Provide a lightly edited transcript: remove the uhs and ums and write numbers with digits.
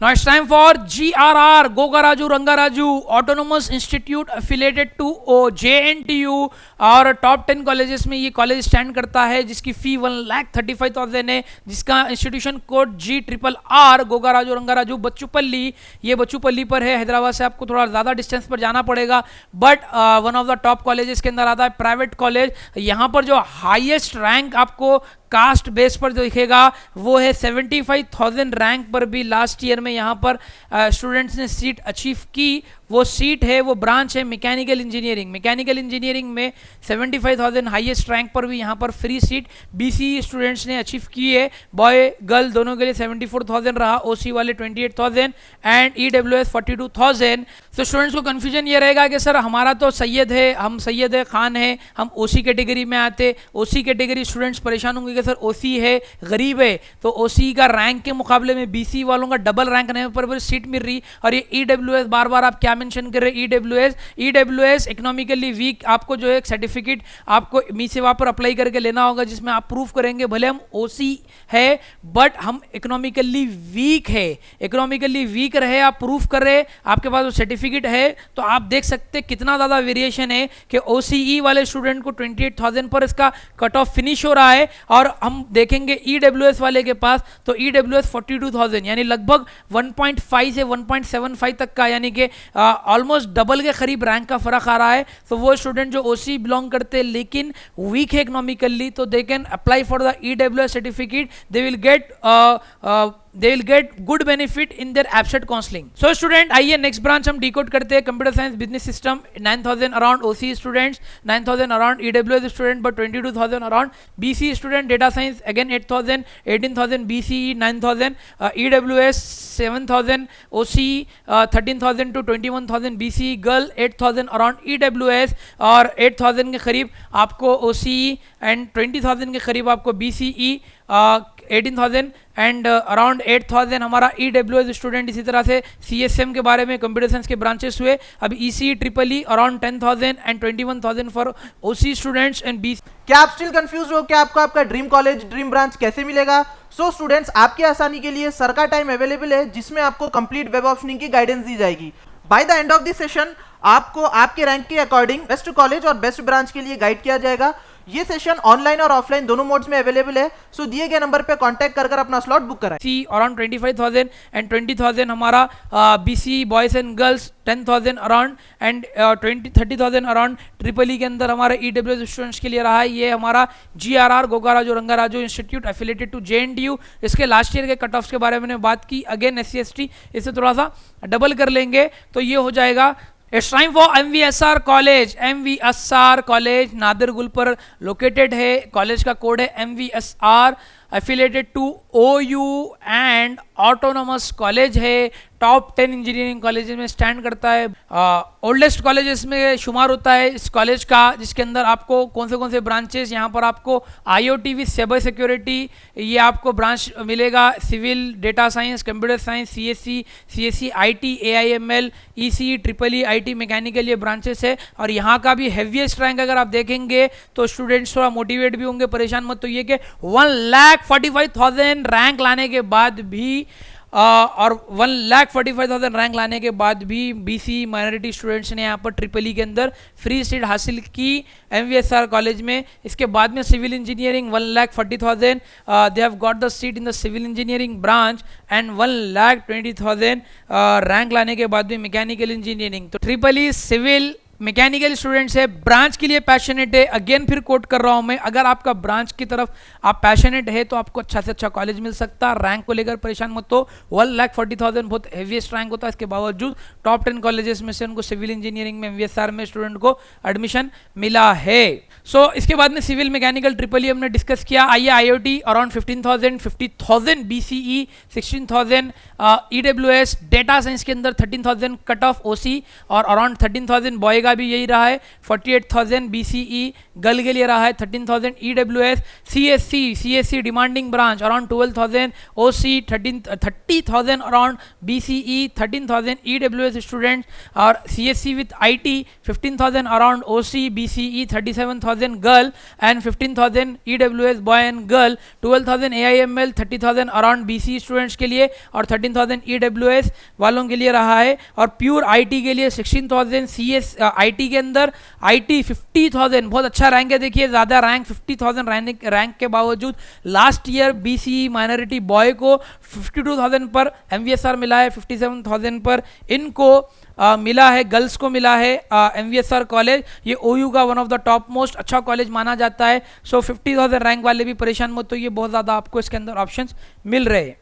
Now it's time for GRR, Gogaraju Rangaraju, Autonomous Institute affiliated to JNTU और top 10 colleges में ये college stand करता है, जिसकी फी 1,35,000 है, जिसका institution code GRR, Gokaraju Rangaraju, बच्चूपल्ली। ये बच्चूपल्ली पर है, हैदराबाद से आपको थोड़ा ज़्यादा डिस्टेंस पर जाना पड़ेगा, but one of the top colleges के अंदर आता है, प्राइवेट कॉलेज। यहाँ पर जो हाईएस्ट रैंक आपको कास्ट बेस पर जो दिखेगा वो है 75,000 रैंक पर भी लास्ट ईयर में यहाँ पर स्टूडेंट्स ने सीट अचीव की। वो सीट है, वो ब्रांच है मैकेनिकल इंजीनियरिंग। मैकेनिकल इंजीनियरिंग में 75,000 हाईएस्ट रैंक पर भी यहाँ पर फ्री सीट BCE स्टूडेंट्स ने अचीव की है। बॉय गर्ल दोनों के लिए 74,000 रहा, OC वाले 28,000 एंड EWS 42,000। तो स्टूडेंट्स को कन्फ्यूजन ये रहेगा कि सर हमारा तो सैयद है, हम सैयद है, खान है, हम OC कैटेगरी में आते। OC कैटेगरी स्टूडेंट्स परेशान होंगे कि सर OC है, गरीब है, तो OC का रैंक के मुकाबले में BCE वालों का डबल रैंक रहने पर भी सीट मिल रही। और ये EWS बार बार आप क्या मेंशन कर रहे हैं, EWS इकोनॉमिकली वीक, आपको जो है सर्टिफिकेट आपको मी सेवा पर अप्लाई करके लेना होगा, जिसमें आप प्रूफ करेंगे भले हम OC है बट हम इकोनॉमिकली वीक है। इकोनॉमिकली वीक रहे, आप प्रूफ कर रहे, आपके पास वो सर्टिफिकेट है, तो आप देख सकते कितना ज़्यादा वेरिएशन है कि OCE वाले स्टूडेंट को 28,000 पर इसका कट ऑफ फिनिश हो रहा है, और हम देखेंगे EWS वाले के पास तो EWS 42,000, यानी लगभग 1.5 से 1.75 तक का, यानी कि ऑलमोस्ट डबल के करीब रैंक का फर्क आ रहा है। तो वो स्टूडेंट जो OC बिलोंग करते हैं लेकिन वीक है इकोनॉमिकली, तो they can apply for the EWS certificate, they will get good benefit in their absent counselling. So student आइए नेक्स्ट ब्रांच हम डिकोड करते हैं, computer science business system. 9,000 around OC students, 9,000 around EWS student, but 22,000 around BCE student. Data science again 8,000, 18,000 BCE, 9,000 EWS, 7,000 OC, 13,000 to 21,000 BCE। Girl 8,000 around EWS और 8,000 के करीब आपको OCE and 20,000 के करीब आपको BCE, 18,000 एंड अराउंड 8,000 हमारा EWS स्टूडेंट। इसी तरह से CSM के बारे में कंप्यूटर साइंस के ब्रांचेस हुए। अब ECE EEE around 10,000 and 21,000 for OC students and BC। क्या आप स्टिल कंफ्यूज हो कि आपको आपका ड्रीम कॉलेज, ड्रीम ब्रांच कैसे मिलेगा? सो स्टूडेंट्स, आपकी आसानी के लिए सर का टाइम अवेलेबल है, जिसमें आपको कंप्लीट वेब ऑप्शनिंग की गाइडेंस दी जाएगी। By the end of this session आपको आपके रैंक के अकॉर्डिंग बेस्ट कॉलेज और बेस्ट ब्रांच के लिए गाइड किया जाएगा। ये सेशन ऑनलाइन और ऑफलाइन दोनों मोड्स में अवेलेबल है, सो दिए गए नंबर पे कांटेक्ट कर अपना स्लॉट बुक कराएं। सी अराउंड 25,000 एंड 20,000 हमारा BCE boys and girls, 10,000 around and 30,000 around EEE के अंदर हमारा EWS स्टूडेंट्स के लिए रहा है। ये हमारा GRR, Gokaraju Rangaraju institute affiliated to JNTU। इसके लास्ट ईयर के कट ऑफ्स के बारे में बात की, अगेन SC ST इसे थोड़ा सा डबल कर लेंगे तो ये हो जाएगा। It's time for MVSR college. MVSR college Nadergul पर लोकेटेड है, कॉलेज का कोड है MVSR, affiliated to OU and autonomous college है, टॉप 10 इंजीनियरिंग कॉलेज में स्टैंड करता है, ओल्डेस्ट कॉलेजेस में शुमार होता है इस कॉलेज का, जिसके अंदर आपको कौन से ब्रांचेस, यहाँ पर आपको IoT विद साइबर सिक्योरिटी ये आपको ब्रांच मिलेगा, civil, data science, computer science, CSC IT, AIML, ECE, EEE, IT, mechanical, ये ब्रांचेस है। और यहाँ का भी हैवीएस्ट रैंक अगर आप देखेंगे तो स्टूडेंट्स थोड़ा मोटिवेट भी होंगे, परेशान मत तो ये कि 1,45,000 रैंक लाने के बाद भी और 1,45,000 रैंक लाने के बाद भी BCE माइनॉरिटी स्टूडेंट्स ने यहाँ पर EEE के अंदर फ्री सीट हासिल की MVSR कॉलेज में। इसके बाद में civil engineering 1,40,000 they have got the seat in the civil engineering branch and 1,20,000 rank लाने के बाद भी मैकेनिकल इंजीनियरिंग। तो EEE सिविल मैकेनिकल स्टूडेंट्स है, ब्रांच के लिए पैशनेट है। अगेन फिर कोट कर रहा हूं मैं, अगर आपका ब्रांच की तरफ आप पैशनेट है तो आपको अच्छा से अच्छा कॉलेज मिल सकता है। रैंक को लेकर परेशान मत हो, 1,40,000 बहुत हैवीएस्ट रैंक होता है। इसके बावजूद टॉप 10 कॉलेजेस में से उनको सिविल इंजीनियरिंग में MVSR में स्टूडेंट को एडमिशन मिला है। सो इसके बाद में सिविल मैकेनिकल EEE हमने डिस्कस किया। आइए IoT around 15,000, 50,000 BCE, 16,000 EWS, data science के अंदर 13,000 कट ऑफ OC और अराउंड 13,000 बॉय का भी यही रहा है 48,000, BCE गर्ल के लिए रहा है 13,000, EWS, CSC demanding branch around 12,000, OC 30,000 around, BCE 13,000, EWS student, और CSC with IT 15,000 around, OC BCE 37,000 girl and 15,000 EWS boy and girl, 12,000 AIML 30,000 around BCE students के लिए और 13,000 EWS वालों के लिए रहा है। और प्योर IT के लिए 16,000, CS IT के अंदर IT 50,000, बहुत अच्छा रैंक है, देखिए ज़्यादा रैंक 50,000 रैंक के बावजूद last year BCE minority boy को 52,000 पर MVSR मिला है, 57,000 पर इनको मिला है, गर्ल्स को मिला है MVSR कॉलेज। ये OU का one of the top most अच्छा कॉलेज माना जाता है। सो 50,000 रैंक वाले भी परेशान मत होइए, बहुत ज़्यादा आपको इसके अंदर ऑप्शंस मिल रहे हैं।